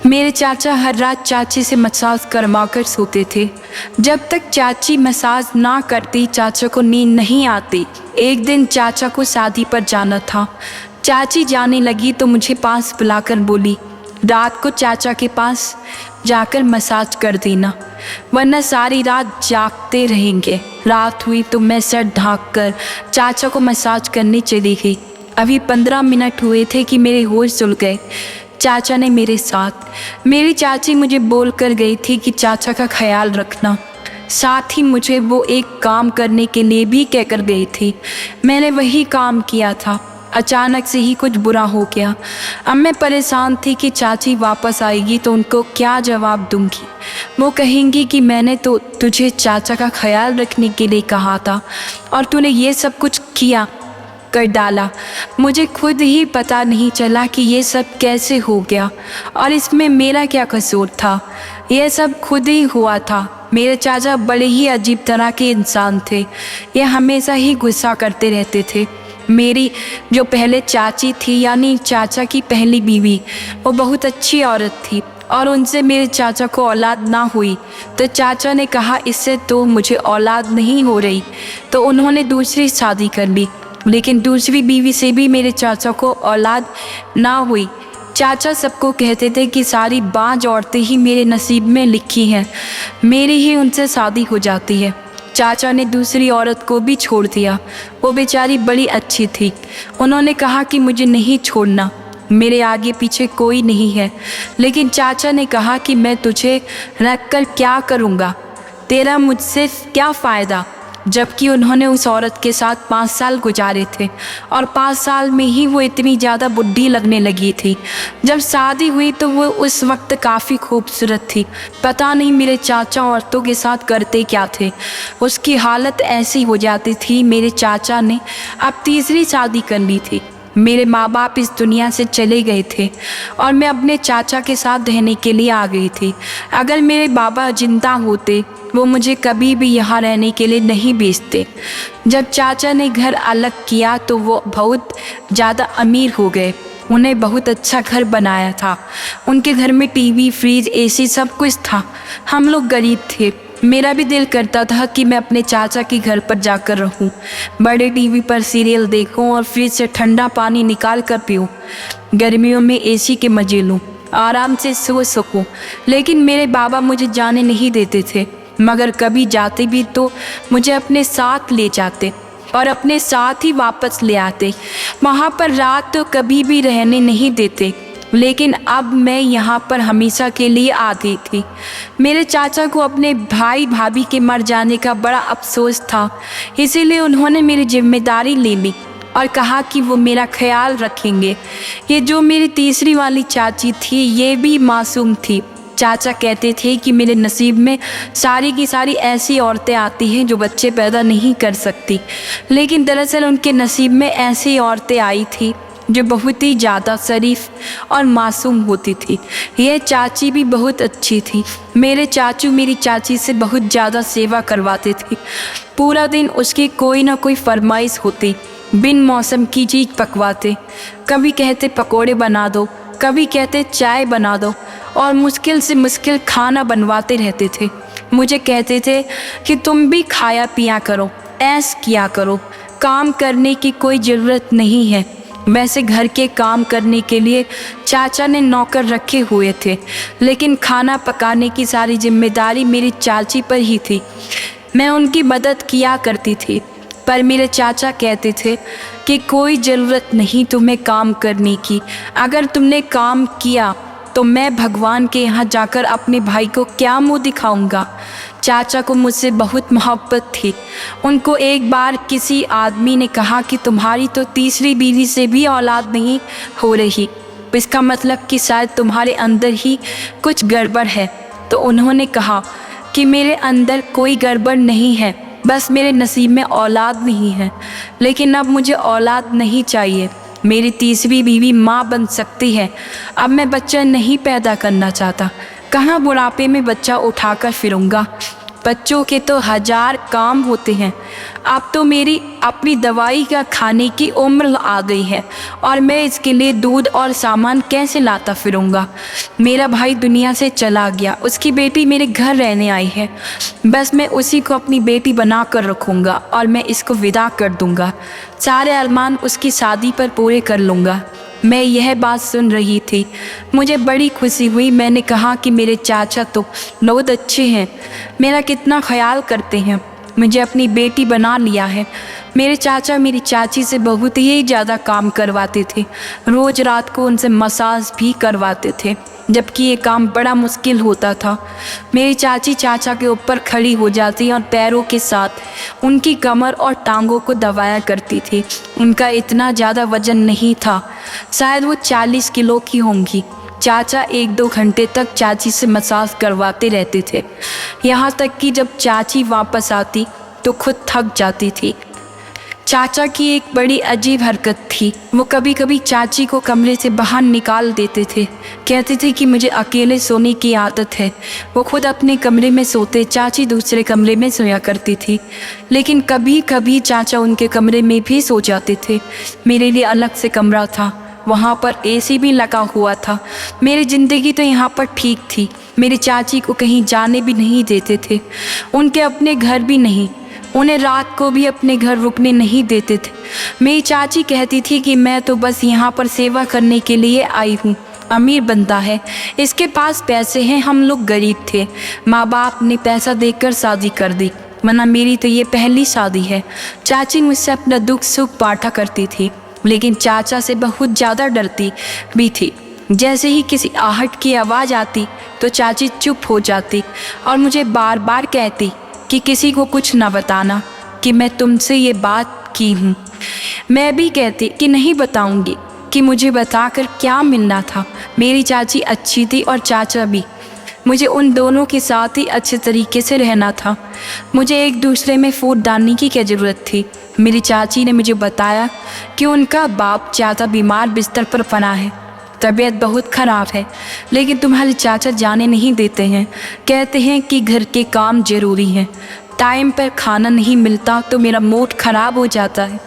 मेरे चाचा हर रात चाची से मसाज करवा कर सोते थे। जब तक चाची मसाज ना करती चाचा को नींद नहीं आती। एक दिन चाचा को शादी पर जाना था। चाची जाने लगी तो मुझे पास बुलाकर बोली, रात को चाचा के पास जाकर मसाज कर देना, वरना सारी रात जागते रहेंगे। रात हुई तो मैं सर ढाँक कर चाचा को मसाज करने चली गई। अभी 15 मिनट हुए थे कि मेरे होश उड़ गए। चाचा ने मेरे साथ, मेरी चाची मुझे बोल कर गई थी कि चाचा का ख्याल रखना। साथ ही मुझे वो एक काम करने के लिए भी कहकर गई थी। मैंने वही काम किया था। अचानक से ही कुछ बुरा हो गया। अब मैं परेशान थी कि चाची वापस आएगी तो उनको क्या जवाब दूंगी। वो कहेंगी कि मैंने तो तुझे चाचा का ख्याल रखने के लिए कहा था और तूने ये सब कुछ किया कर डाला। मुझे खुद ही पता नहीं चला कि ये सब कैसे हो गया और इसमें मेरा क्या कसूर था। यह सब खुद ही हुआ था। मेरे चाचा बड़े ही अजीब तरह के इंसान थे। ये हमेशा ही गुस्सा करते रहते थे। मेरी जो पहले चाची थी यानी चाचा की पहली बीवी, वो बहुत अच्छी औरत थी और उनसे मेरे चाचा को औलाद ना हुई तो चाचा ने कहा इससे तो मुझे औलाद नहीं हो रही, तो उन्होंने दूसरी शादी कर ली। लेकिन दूसरी बीवी से भी मेरे चाचा को औलाद ना हुई। चाचा सबको कहते थे कि सारी बांझ औरतें ही मेरे नसीब में लिखी हैं, मेरी ही उनसे शादी हो जाती है। चाचा ने दूसरी औरत को भी छोड़ दिया। वो बेचारी बड़ी अच्छी थी। उन्होंने कहा कि मुझे नहीं छोड़ना, मेरे आगे पीछे कोई नहीं है। लेकिन चाचा ने कहा कि मैं तुझे रख कर क्या करूँगा, तेरा मुझसे क्या फ़ायदा। जबकि उन्होंने उस औरत के साथ 5 साल गुजारे थे और 5 साल में ही वो इतनी ज़्यादा बुढ़ी लगने लगी थी। जब शादी हुई तो वो उस वक्त काफ़ी खूबसूरत थी। पता नहीं मेरे चाचा औरतों के साथ करते क्या थे, उसकी हालत ऐसी हो जाती थी। मेरे चाचा ने अब तीसरी शादी कर ली थी। मेरे माँ बाप इस दुनिया से चले गए थे और मैं अपने चाचा के साथ रहने के लिए आ गई थी। अगर मेरे बाबा जिंदा होते वो मुझे कभी भी यहाँ रहने के लिए नहीं भेजते। जब चाचा ने घर अलग किया तो वो बहुत ज़्यादा अमीर हो गए। उन्हें बहुत अच्छा घर बनाया था। उनके घर में टीवी, फ्रिज, एसी सब कुछ था। हम लोग गरीब थे। मेरा भी दिल करता था कि मैं अपने चाचा के घर पर जाकर रहूं, बड़े टीवी पर सीरियल देखूं और फ्रिज से ठंडा पानी निकाल कर पीऊं, गर्मियों में एसी के मजे लूं, आराम से सो सकूं। लेकिन मेरे बाबा मुझे जाने नहीं देते थे, मगर कभी जाते भी तो मुझे अपने साथ ले जाते और अपने साथ ही वापस ले आते। वहाँ पर रात तो कभी भी रहने नहीं देते। लेकिन अब मैं यहाँ पर हमेशा के लिए आ गई थी। मेरे चाचा को अपने भाई भाभी के मर जाने का बड़ा अफसोस था, इसीलिए उन्होंने मेरी जिम्मेदारी ले ली और कहा कि वो मेरा ख्याल रखेंगे। ये जो मेरी तीसरी वाली चाची थी ये भी मासूम थी। चाचा कहते थे कि मेरे नसीब में सारी की सारी ऐसी औरतें आती हैं जो बच्चे पैदा नहीं कर सकती, लेकिन दरअसल उनके नसीब में ऐसी औरतें आई थी जो बहुत ही ज़्यादा शरीफ और मासूम होती थी। यह चाची भी बहुत अच्छी थी। मेरे चाचू मेरी चाची से बहुत ज़्यादा सेवा करवाते थे। पूरा दिन उसकी कोई ना कोई फरमाइश होती। बिन मौसम की चीज़ पकवाते, कभी कहते पकोड़े बना दो, कभी कहते चाय बना दो और मुश्किल से मुश्किल खाना बनवाते रहते थे। मुझे कहते थे कि तुम भी खाया पिया करो, ऐश किया करो, काम करने की कोई ज़रूरत नहीं है। वैसे घर के काम करने के लिए चाचा ने नौकर रखे हुए थे, लेकिन खाना पकाने की सारी जिम्मेदारी मेरी चाची पर ही थी। मैं उनकी मदद किया करती थी, पर मेरे चाचा कहते थे कि कोई ज़रूरत नहीं तुम्हें काम करने की। अगर तुमने काम किया तो मैं भगवान के यहाँ जाकर अपने भाई को क्या मुँह दिखाऊंगा। चाचा को मुझसे बहुत मोहब्बत थी। उनको एक बार किसी आदमी ने कहा कि तुम्हारी तो तीसरी बीवी से भी औलाद नहीं हो रही, इसका मतलब कि शायद तुम्हारे अंदर ही कुछ गड़बड़ है। तो उन्होंने कहा कि मेरे अंदर कोई गड़बड़ नहीं है, बस मेरे नसीब में औलाद नहीं है। लेकिन अब मुझे औलाद नहीं चाहिए। मेरी तीसरी बीवी माँ बन सकती है। अब मैं बच्चा नहीं पैदा करना चाहता। कहाँ बुढ़ापे में बच्चा उठाकर फिरूंगा। बच्चों के तो 1000 काम होते हैं। अब तो मेरी अपनी दवाई का खाने की उम्र आ गई है और मैं इसके लिए दूध और सामान कैसे लाता फिरूँगा। मेरा भाई दुनिया से चला गया, उसकी बेटी मेरे घर रहने आई है। बस मैं उसी को अपनी बेटी बना कर रखूँगा और मैं इसको विदा कर दूँगा। सारे अरमान उसकी शादी पर पूरे कर लूँगा। मैं यह बात सुन रही थी, मुझे बड़ी खुशी हुई। मैंने कहा कि मेरे चाचा तो बहुत अच्छे हैं, मेरा कितना ख्याल करते हैं, मुझे अपनी बेटी बना लिया है। मेरे चाचा मेरी चाची से बहुत ही ज़्यादा काम करवाते थे, रोज़ रात को उनसे मसाज भी करवाते थे, जबकि ये काम बड़ा मुश्किल होता था। मेरी चाची चाचा के ऊपर खड़ी हो जाती और पैरों के साथ उनकी कमर और टांगों को दबाया करती थी। उनका इतना ज़्यादा वजन नहीं था, शायद वो 40 किलो की होंगी। चाचा 1-2 घंटे तक चाची से मसाज करवाते रहते थे, यहाँ तक कि जब चाची वापस आती तो खुद थक जाती थी। चाचा की एक बड़ी अजीब हरकत थी, वो कभी कभी चाची को कमरे से बाहर निकाल देते थे, कहते थे कि मुझे अकेले सोने की आदत है। वो खुद अपने कमरे में सोते, चाची दूसरे कमरे में सोया करती थी। लेकिन कभी कभी चाचा उनके कमरे में भी सो जाते थे। मेरे लिए अलग से कमरा था, वहाँ पर एसी भी लगा हुआ था। मेरी ज़िंदगी तो यहाँ पर ठीक थी। मेरी चाची को कहीं जाने भी नहीं देते थे, उनके अपने घर भी नहीं, उन्हें रात को भी अपने घर रुकने नहीं देते थे। मेरी चाची कहती थी कि मैं तो बस यहाँ पर सेवा करने के लिए आई हूँ, अमीर बंदा है, इसके पास पैसे हैं, हम लोग गरीब थे, माँ बाप ने पैसा देकर शादी कर दी, वरना मेरी तो ये पहली शादी है। चाची मुझसे अपना दुख सुख बांटा करती थी, लेकिन चाचा से बहुत ज़्यादा डरती भी थी। जैसे ही किसी आहट की आवाज़ आती तो चाची चुप हो जाती और मुझे बार बार कहती कि किसी को कुछ ना बताना कि मैं तुमसे ये बात की हूँ। मैं भी कहती कि नहीं बताऊँगी, कि मुझे बताकर क्या मिलना था। मेरी चाची अच्छी थी और चाचा भी, मुझे उन दोनों के साथ ही अच्छे तरीके से रहना था। मुझे एक दूसरे में फूट डालने की क्या ज़रूरत थी। मेरी चाची ने मुझे बताया कि उनका बाप ज़्यादा बीमार बिस्तर पर पड़ा है, तबीयत बहुत ख़राब है, लेकिन तुम्हारे चाचा जाने नहीं देते हैं, कहते हैं कि घर के काम ज़रूरी हैं, टाइम पर खाना नहीं मिलता तो मेरा मूड ख़राब हो जाता है।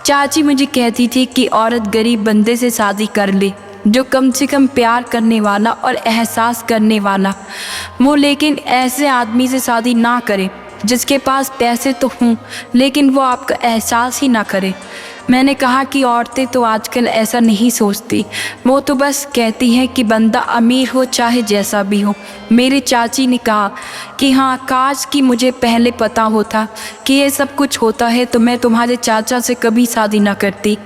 चाची मुझे कहती थी कि औरत गरीब बंदे से शादी कर ले, जो कम से कम प्यार करने वाला और एहसास करने वाला वो, लेकिन ऐसे आदमी से शादी ना करे जिसके पास पैसे तो हों लेकिन वो आपका एहसास ही ना करे। मैंने कहा कि औरतें तो आजकल ऐसा नहीं सोचती, वो तो बस कहती हैं कि बंदा अमीर हो चाहे जैसा भी हो। मेरी चाची ने कहा कि हाँ, काश कि मुझे पहले पता होता कि ये सब कुछ होता है तो मैं तुम्हारे चाचा से कभी शादी ना करती।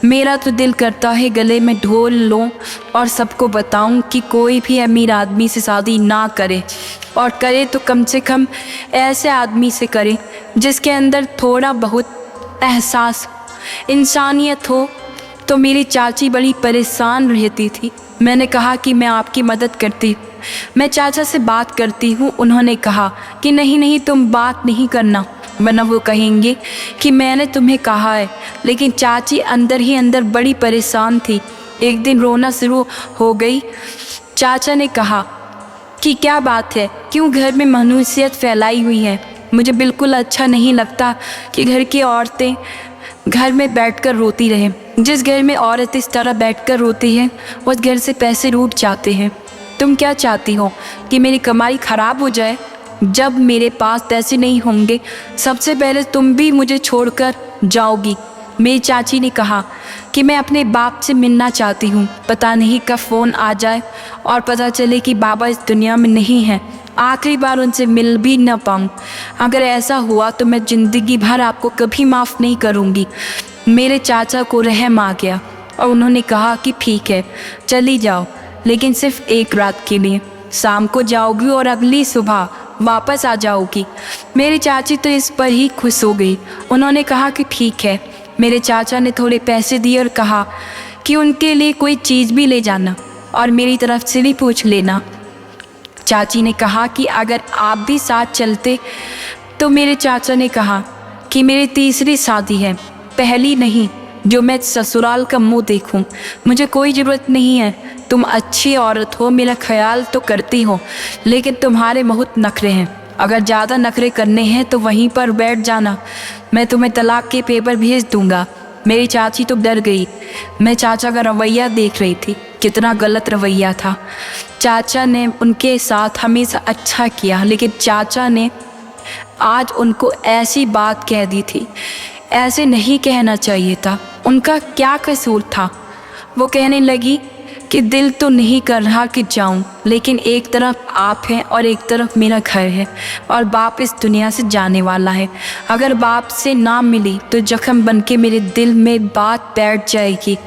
मेरा तो दिल करता है गले में ढोल लूँ और सबको बताऊँ कि कोई भी अमीर आदमी से शादी ना करे, और करे तो कम से कम ऐसे आदमी से करे जिसके अंदर थोड़ा बहुत एहसास, इंसानियत हो। तो मेरी चाची बड़ी परेशान रहती थी। मैंने कहा कि मैं आपकी मदद करती, मैं चाचा से बात करती हूँ। उन्होंने कहा कि नहीं नहीं, तुम बात नहीं करना, वरना वो कहेंगे कि मैंने तुम्हें कहा है। लेकिन चाची अंदर ही अंदर बड़ी परेशान थी। एक दिन रोना शुरू हो गई। चाचा ने कहा कि क्या बात है, क्यों घर में मनुष्यत फैलाई हुई है। मुझे बिल्कुल अच्छा नहीं लगता कि घर की औरतें घर में बैठकर रोती रहें। जिस घर में औरत इस तरह बैठकर रोती है उस घर से पैसे रूठ जाते हैं। तुम क्या चाहती हो कि मेरी कमाई ख़राब हो जाए? जब मेरे पास पैसे नहीं होंगे सबसे पहले तुम भी मुझे छोड़कर जाओगी। मेरी चाची ने कहा कि मैं अपने बाप से मिलना चाहती हूँ, पता नहीं कब फ़ोन आ जाए और पता चले कि बाबा इस दुनिया में नहीं है, आखिरी बार उनसे मिल भी न पाऊँ। अगर ऐसा हुआ तो मैं ज़िंदगी भर आपको कभी माफ़ नहीं करूँगी। मेरे चाचा को रहम आ गया और उन्होंने कहा कि ठीक है, चली जाओ, लेकिन सिर्फ एक रात के लिए, शाम को जाओगी और अगली सुबह वापस आ जाओगी। मेरी चाची तो इस पर ही खुश हो गई। उन्होंने कहा कि ठीक है। मेरे चाचा ने थोड़े पैसे दिए और कहा कि उनके लिए कोई चीज़ भी ले जाना और मेरी तरफ से भी पूछ लेना। चाची ने कहा कि अगर आप भी साथ चलते तो। मेरे चाचा ने कहा कि मेरी तीसरी शादी है, पहली नहीं जो मैं ससुराल का मुंह देखूं। मुझे कोई ज़रूरत नहीं है, तुम अच्छी औरत हो, मेरा ख्याल तो करती हो, लेकिन तुम्हारे बहुत नखरे हैं। अगर ज़्यादा नखरे करने हैं तो वहीं पर बैठ जाना, मैं तुम्हें तलाक के पेपर भेज दूंगा। मेरी चाची तो डर गई। मैं चाचा का रवैया देख रही थी, कितना गलत रवैया था। चाचा ने उनके साथ हमेशा अच्छा किया, लेकिन चाचा ने आज उनको ऐसी बात कह दी थी। ऐसे नहीं कहना चाहिए था। उनका क्या कसूर था? वो कहने लगी कि दिल तो नहीं कर रहा कि जाऊं, लेकिन एक तरफ आप हैं और एक तरफ मेरा घर है और बाप इस दुनिया से जाने वाला है। अगर बाप से ना मिली तो जख्म बन के मेरे दिल में बात बैठ जाएगी,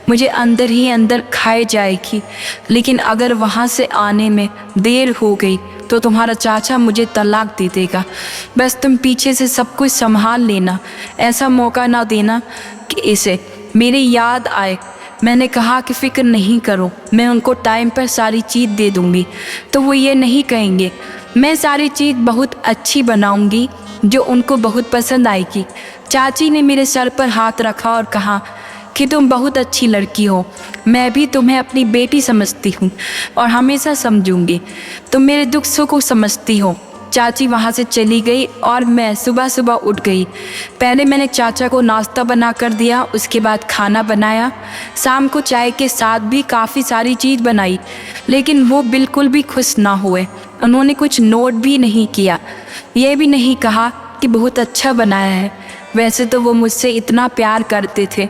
मुझे अंदर ही अंदर खाए जाएगी। लेकिन अगर वहाँ से आने में देर हो गई तो तुम्हारा चाचा मुझे तलाक दे देगा। बस तुम पीछे से सब कुछ संभाल लेना, ऐसा मौका ना देना कि इसे मेरी याद आए। मैंने कहा कि फ़िक्र नहीं करो, मैं उनको टाइम पर सारी चीज़ दे दूँगी। तो वो ये नहीं कहेंगे। मैं सारी चीज़ बहुत अच्छी बनाऊँगी जो उनको बहुत पसंद आएगी। चाची ने मेरे सर पर हाथ रखा और कहा कि तुम बहुत अच्छी लड़की हो, मैं भी तुम्हें अपनी बेटी समझती हूँ और हमेशा समझूँगी। तुम मेरे दुख सुख को समझती हो। चाची वहाँ से चली गई और मैं सुबह सुबह उठ गई। पहले मैंने चाचा को नाश्ता बना कर दिया, उसके बाद खाना बनाया। शाम को चाय के साथ भी काफ़ी सारी चीज़ बनाई, लेकिन वो बिल्कुल भी खुश ना हुए। उन्होंने कुछ नोट भी नहीं किया, ये भी नहीं कहा कि बहुत अच्छा बनाया है। वैसे तो वो मुझसे इतना प्यार करते थे,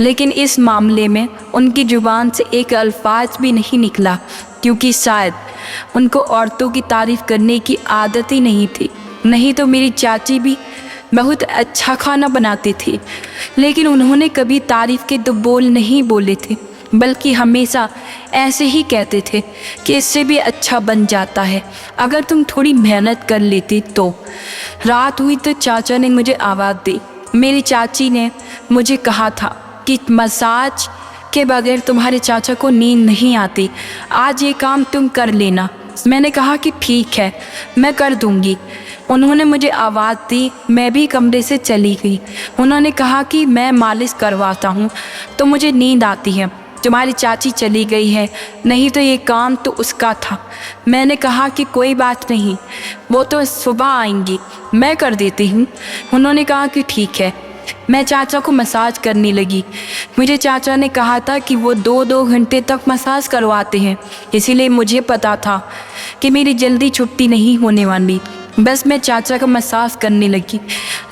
लेकिन इस मामले में उनकी ज़ुबान से एक अल्फाज भी नहीं निकला, क्योंकि शायद उनको औरतों की तारीफ़ करने की आदत ही नहीं थी। नहीं तो मेरी चाची भी बहुत अच्छा खाना बनाती थी, लेकिन उन्होंने कभी तारीफ़ के दो बोल नहीं बोले थे, बल्कि हमेशा ऐसे ही कहते थे कि इससे भी अच्छा बन जाता है अगर तुम थोड़ी मेहनत कर लेती तो। रात हुई तो चाचा ने मुझे आवाज़ दी। मेरी चाची ने मुझे कहा था कि मसाज के बगैर तुम्हारे चाचा को नींद नहीं आती, आज ये काम तुम कर लेना। मैंने कहा कि ठीक है, मैं कर दूंगी। उन्होंने मुझे आवाज़ दी, मैं भी कमरे से चली गई। उन्होंने कहा कि मैं मालिश करवाता हूँ तो मुझे नींद आती है। तुम्हारी चाची चली गई है, नहीं तो ये काम तो उसका था। मैंने कहा कि कोई बात नहीं, वो तो सुबह आएंगी, मैं कर देती हूँ। उन्होंने कहा कि ठीक है। मैं चाचा को मसाज करने लगी। मुझे चाचा ने कहा था कि वो 2-2 घंटे तक मसाज करवाते हैं, इसीलिए मुझे पता था कि मेरी जल्दी छुट्टी नहीं होने वाली। बस मैं चाचा का मसाज करने लगी,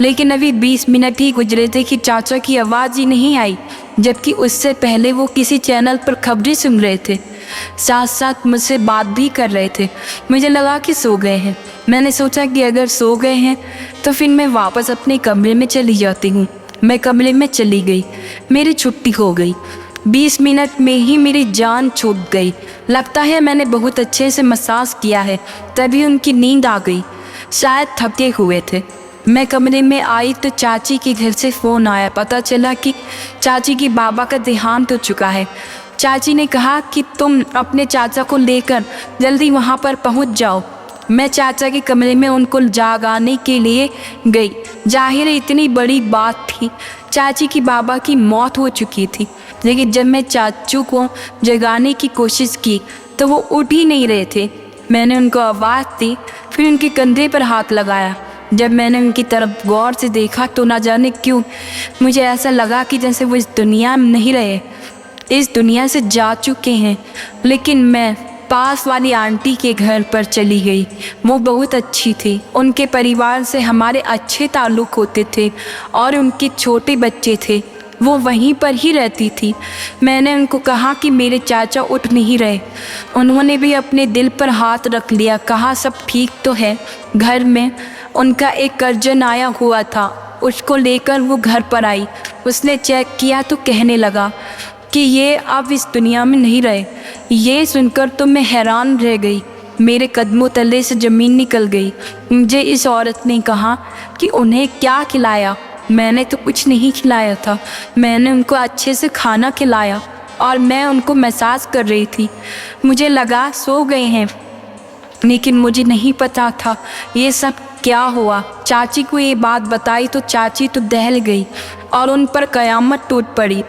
लेकिन अभी 20 मिनट ही गुजरे थे कि चाचा की आवाज़ ही नहीं आई, जबकि उससे पहले वो किसी चैनल पर खबरें सुन रहे थे, साथ साथ मुझसे बात भी कर रहे थे। मुझे लगा कि सो गए हैं। मैंने सोचा कि अगर सो गए हैं तो फिर मैं वापस अपने कमरे में चली जाती हूँ। मैं कमरे में चली गई। मेरी छुट्टी हो गई। 20 मिनट में ही मेरी जान छूट गई। लगता है मैंने बहुत अच्छे से मसाज किया है, तभी उनकी नींद आ गई। शायद थके हुए थे। मैं कमरे में आई तो चाची के घर से फ़ोन आया। पता चला कि चाची की बाबा का देहांत हो चुका है। चाची ने कहा कि तुम अपने चाचा को लेकर जल्दी वहाँ पर पहुँच जाओ। मैं चाचा के कमरे में उनको जगाने के लिए गई। जाहिर है इतनी बड़ी बात थी, चाची की बाबा की मौत हो चुकी थी। लेकिन जब मैं चाचू को जगाने की कोशिश की तो वो उठ ही नहीं रहे थे। मैंने उनको आवाज़ दी, फिर उनके कंधे पर हाथ लगाया। जब मैंने उनकी तरफ गौर से देखा तो ना जाने क्यों मुझे ऐसा लगा कि जैसे वो इस दुनिया में नहीं रहे, इस दुनिया से जा चुके हैं। लेकिन मैं पास वाली आंटी के घर पर चली गई। वो बहुत अच्छी थी। उनके परिवार से हमारे अच्छे ताल्लुक़ होते थे और उनके छोटे बच्चे थे। वो वहीं पर ही रहती थी। मैंने उनको कहा कि मेरे चाचा उठ नहीं रहे। उन्होंने भी अपने दिल पर हाथ रख लिया, कहा सब ठीक तो है। घर में उनका एक कर्जन आया हुआ था, उसको लेकर वो घर पर आई। उसने चेक किया तो कहने लगा कि ये अब इस दुनिया में नहीं रहे। ये सुनकर तो मैं हैरान रह गई। मेरे कदमों तले से ज़मीन निकल गई। मुझे इस औरत ने कहा कि उन्हें क्या खिलाया। मैंने तो कुछ नहीं खिलाया था। मैंने उनको अच्छे से खाना खिलाया और मैं उनको मसाज कर रही थी। मुझे लगा सो गए हैं, लेकिन मुझे नहीं पता था ये सब क्या हुआ। चाची को ये बात बताई तो चाची तो दहल गई और उन पर क़यामत टूट पड़ी।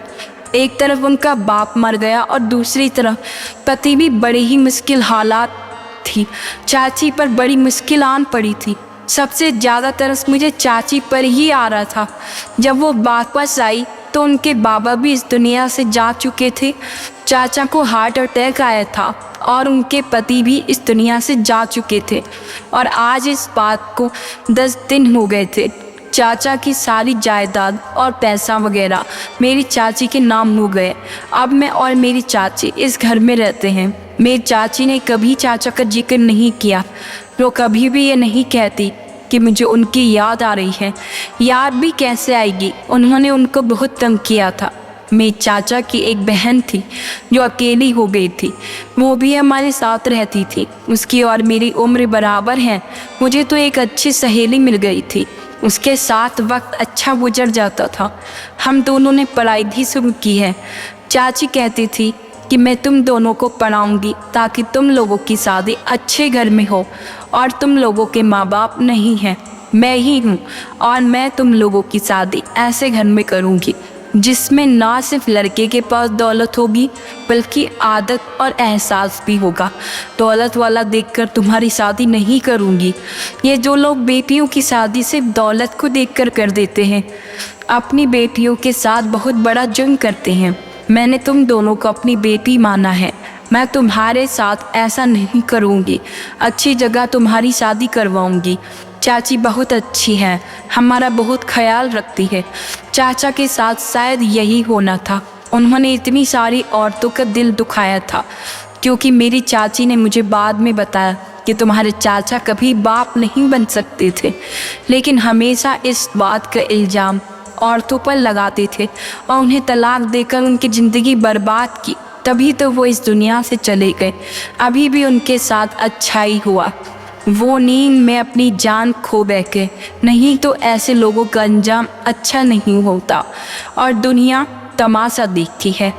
एक तरफ उनका बाप मर गया और दूसरी तरफ पति भी बड़े ही मुश्किल हालात थी। चाची पर बड़ी मुश्किल आन पड़ी थी। सबसे ज़्यादा तरस मुझे चाची पर ही आ रहा था। जब वो वापस आई तो उनके बाबा भी इस दुनिया से जा चुके थे। चाचा को हार्ट अटैक आया था और उनके पति भी इस दुनिया से जा चुके थे और आज इस बात को 10 दिन हो गए थे। चाचा की सारी जायदाद और पैसा वगैरह मेरी चाची के नाम हो गए। अब मैं और मेरी चाची इस घर में रहते हैं। मेरी चाची ने कभी चाचा का जिक्र नहीं किया। वो कभी भी ये नहीं कहती कि मुझे उनकी याद आ रही है। याद भी कैसे आएगी, उन्होंने उनको बहुत तंग किया था। मेरे चाचा की एक बहन थी जो अकेली हो गई थी। वो भी हमारे साथ रहती थी। उसकी और मेरी उम्र बराबर है। मुझे तो एक अच्छी सहेली मिल गई थी। उसके साथ वक्त अच्छा गुजर जाता था। हम दोनों ने पढ़ाई भी शुरू की है। चाची कहती थी कि मैं तुम दोनों को पढ़ाऊंगी ताकि तुम लोगों की शादी अच्छे घर में हो और तुम लोगों के माँ बाप नहीं हैं, मैं ही हूँ और मैं तुम लोगों की शादी ऐसे घर में करूँगी जिसमें ना सिर्फ लड़के के पास दौलत होगी बल्कि आदत और एहसास भी होगा। दौलत वाला देखकर तुम्हारी शादी नहीं करूँगी। ये जो लोग बेटियों की शादी सिर्फ दौलत को देखकर कर देते हैं, अपनी बेटियों के साथ बहुत बड़ा जुर्म करते हैं। मैंने तुम दोनों को अपनी बेटी माना है। मैं तुम्हारे साथ ऐसा नहीं करूँगी। अच्छी जगह तुम्हारी शादी करवाऊँगी। चाची बहुत अच्छी है, हमारा बहुत ख्याल रखती है। चाचा के साथ शायद यही होना था। उन्होंने इतनी सारी औरतों का दिल दुखाया था क्योंकि मेरी चाची ने मुझे बाद में बताया कि तुम्हारे चाचा कभी बाप नहीं बन सकते थे, लेकिन हमेशा इस बात का इल्ज़ाम औरतों पर लगाते थे और उन्हें तलाक देकर उनकी ज़िंदगी बर्बाद की। तभी तो वो इस दुनिया से चले गए। अभी भी उनके साथ अच्छा ही हुआ। वो नींद में अपनी जान खो बैठे, नहीं तो ऐसे लोगों का अंजाम अच्छा नहीं होता और दुनिया तमाशा देखती है।